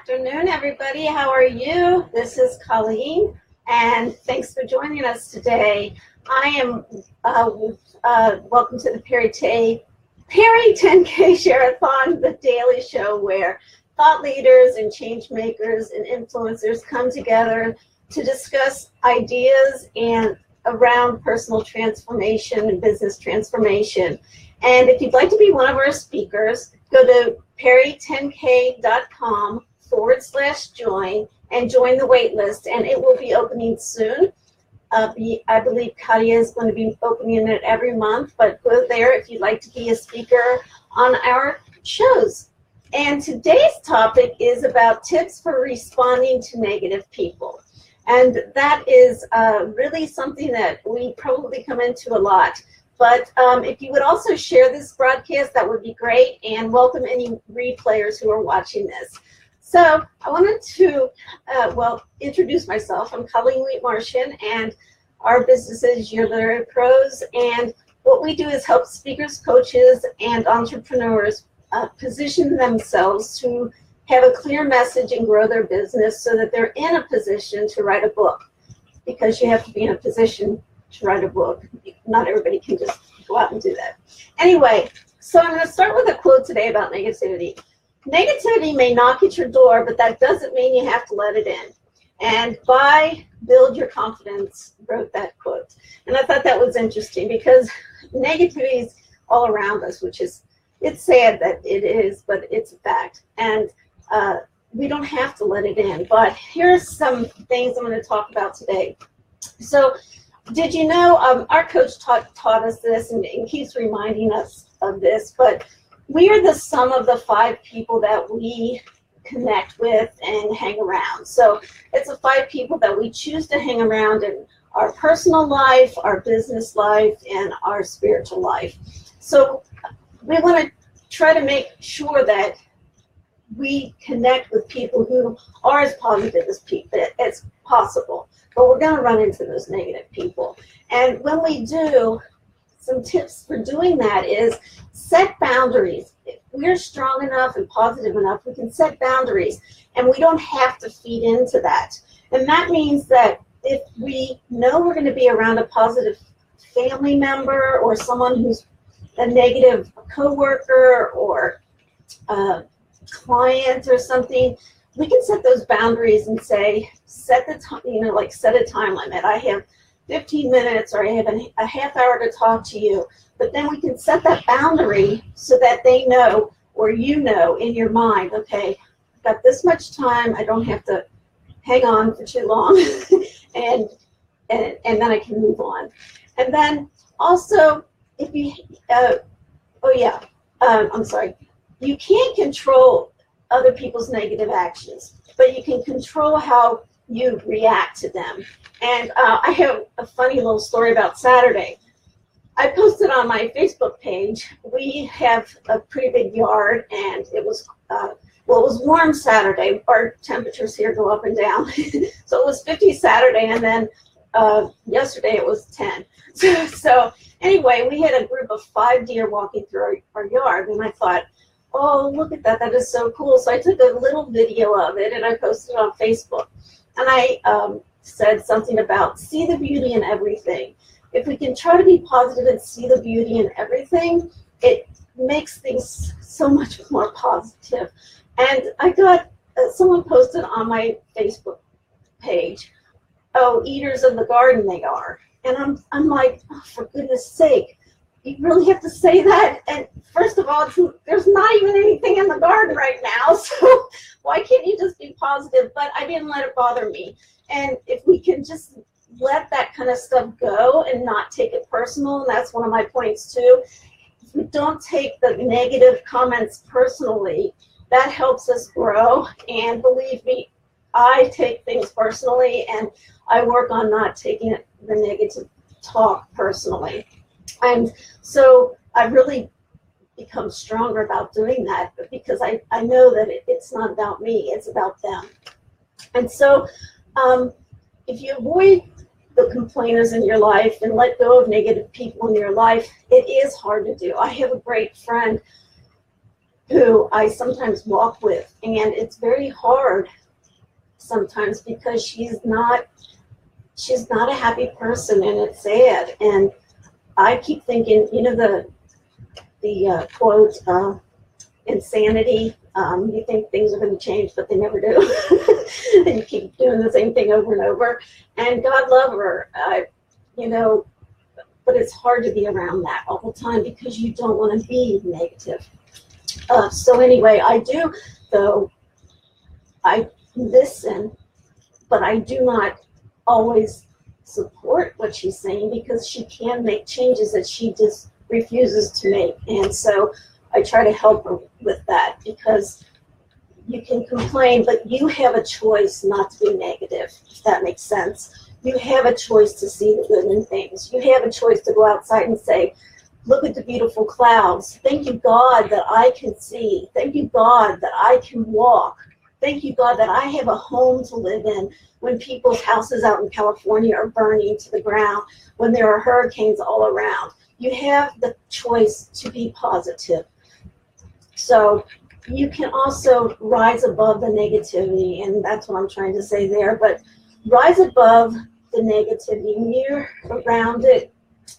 afternoon, everybody. How are you? This is Colleen, and thanks for joining us today. I am welcome to the Peri10K Shareathon, the daily show where thought leaders and change makers and influencers come together to discuss ideas and around personal transformation and business transformation. And if you'd like to be one of our speakers, go to Peri10K.com/join and join the wait list, and it will be opening soon. I believe Katia is going to be opening it every month, but go there if you'd like to be a speaker on our shows. And today's topic is about tips for responding to negative people. And that is really something that we probably come into a lot. But if you would also share this broadcast, that would be great, and welcome any replayers who are watching this. So I wanted to, introduce myself. I'm Colleen Wheat-Martian, and our business is Your Literary Prose, and what we do is help speakers, coaches, and entrepreneurs position themselves to have a clear message and grow their business so that they're in a position to write a book, because you have to be in a position to write a book. Not everybody can just go out and do that. Anyway, so I'm going to start with a quote today about negativity. Negativity may knock at your door, but that doesn't mean you have to let it in. And by Build Your Confidence wrote that quote. And I thought that was interesting because negativity is all around us, which is, it's sad that it is, but it's a fact. And we don't have to let it in. But here's some things I'm going to talk about today. So did you know, our coach taught us this and keeps reminding us of this, but we are the sum of the 5 people that we connect with and hang around. So it's the 5 people that we choose to hang around in our personal life, our business life, and our spiritual life. So we want to try to make sure that we connect with people who are as positive as possible. But we're going to run into those negative people. And when we do, some tips for doing that is set boundaries. If we're strong enough and positive enough, we can set boundaries, and we don't have to feed into that. And that means that if we know we're going to be around a positive family member or someone who's a negative coworker or client or something, we can set those boundaries and say, set the time, set a time limit. I have 15 minutes or I have a half hour to talk to you. But then we can set that boundary so that they know, or you know in your mind, okay, I've got this much time, I don't have to hang on for too long, and then I can move on. And then also, if you, you can't control other people's negative actions, but you can control how you react to them. And I have a funny little story about Saturday. I posted on my Facebook page. We have a pretty big yard, and it was it was warm Saturday. Our temperatures here go up and down. So it was 50 Saturday, and then yesterday it was 10. So anyway, we had a group of 5 deer walking through our yard, and I thought, oh, look at that. That is so cool. So I took a little video of it, and I posted it on Facebook. And I said something about see the beauty in everything. If we can try to be positive and see the beauty in everything, it makes things so much more positive. And I got, someone posted on my Facebook page, oh, eaters of the garden they are. And I'm like, oh, for goodness sake, you really have to say that? And first of all, there's not even anything in the garden right now, so why can't you just be positive? But I didn't let it bother me. And if we can just let that kind of stuff go and not take it personal, and that's one of my points too, if we don't take the negative comments personally, that helps us grow. And believe me, I take things personally, and I work on not taking the negative talk personally. And so I've really become stronger about doing that, because I know that it's not about me, it's about them. And so if you avoid the complainers in your life and let go of negative people in your life, it is hard to do. I have a great friend who I sometimes walk with, and it's very hard sometimes because she's not a happy person, and it's sad. And I keep thinking, you know, the quote, insanity. You think things are going to change, but they never do. And you keep doing the same thing over and over. And God love her, you know, but it's hard to be around that all the time because you don't want to be negative. So anyway, I do, though, I listen, but I do not always support what she's saying because she can make changes that she just refuses to make. And so I try to help her with that because you can complain, but you have a choice not to be negative, if that makes sense. You have a choice to see the good in things. You have a choice to go outside and say, look at the beautiful clouds. Thank you, God, that I can see. Thank you, God, that I can walk. Thank you, God, that I have a home to live in when people's houses out in California are burning to the ground, when there are hurricanes all around. You have the choice to be positive. So you can also rise above the negativity, and that's what I'm trying to say there. But rise above the negativity. When you're around it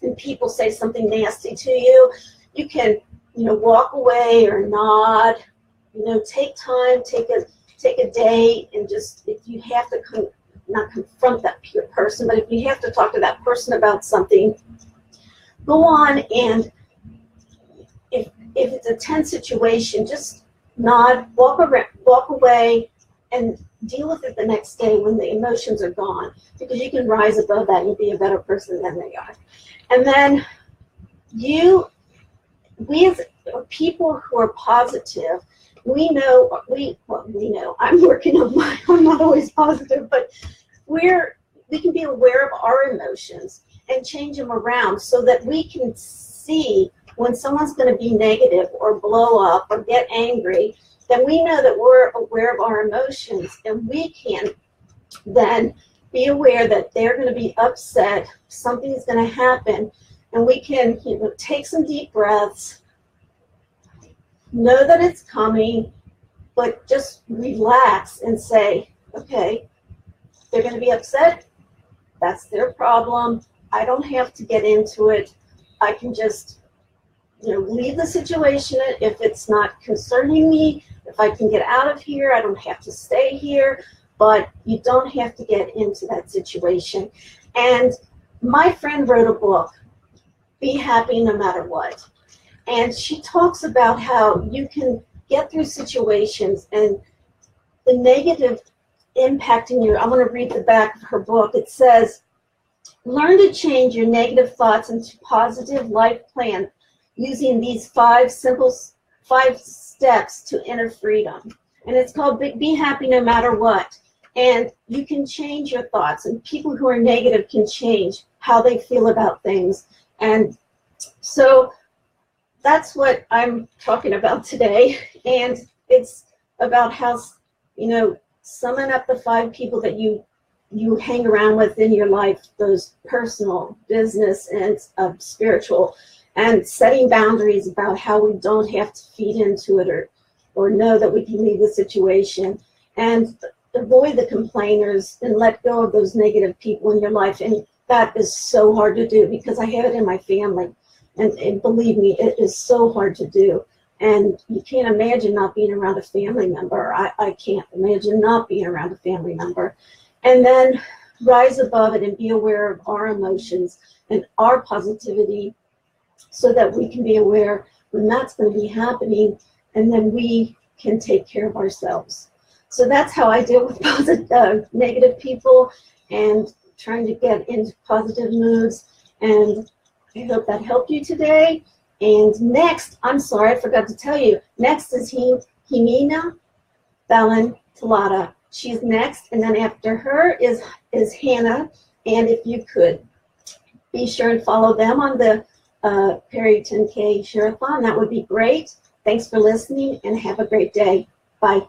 and people say something nasty to you, you can, you know, walk away or nod. You know, take time, take a day, and just, if you have to not confront that person, but if you have to talk to that person about something, go on, and if it's a tense situation, just nod, walk away, and deal with it the next day when the emotions are gone, because you can rise above that and be a better person than they are. And then we as people who are positive, we know, I'm working on I'm not always positive, but we can be aware of our emotions and change them around so that we can see when someone's going to be negative or blow up or get angry, then we know that we're aware of our emotions, and we can then be aware that they're going to be upset, something's going to happen, and we can, you know, take some deep breaths, know that it's coming, but just relax and say, okay, they're going to be upset. That's their problem. I don't have to get into it. I can just, you know, leave the situation if it's not concerning me. If I can get out of here, I don't have to stay here, but you don't have to get into that situation. And my friend wrote a book, Be Happy No Matter What. And she talks about how you can get through situations and the negative impacting you. I'm going to read the back of her book. It says, learn to change your negative thoughts into positive life plan using these 5 steps to inner freedom. And it's called Be Happy No Matter What. And you can change your thoughts, and people who are negative can change how they feel about things. And so that's what I'm talking about today. And it's about how, you know, summing up the 5 people that you hang around with in your life, those personal, business, and spiritual, and setting boundaries about how we don't have to feed into it or know that we can leave the situation, and avoid the complainers and let go of those negative people in your life. And that is so hard to do because I have it in my family. And believe me, it is so hard to do. And you can't imagine not being around a family member. I can't imagine not being around a family member. And then rise above it and be aware of our emotions and our positivity so that we can be aware when that's going to be happening, and then we can take care of ourselves. So that's how I deal with negative people and trying to get into positive moods. And I hope that helped you today. And next, I'm sorry, I forgot to tell you, next is Jimena Balin-Talata. She's next, and then after her is Hannah. And if you could be sure and follow them on the Peri10K Shareathon, that would be great. Thanks for listening, and have a great day. Bye.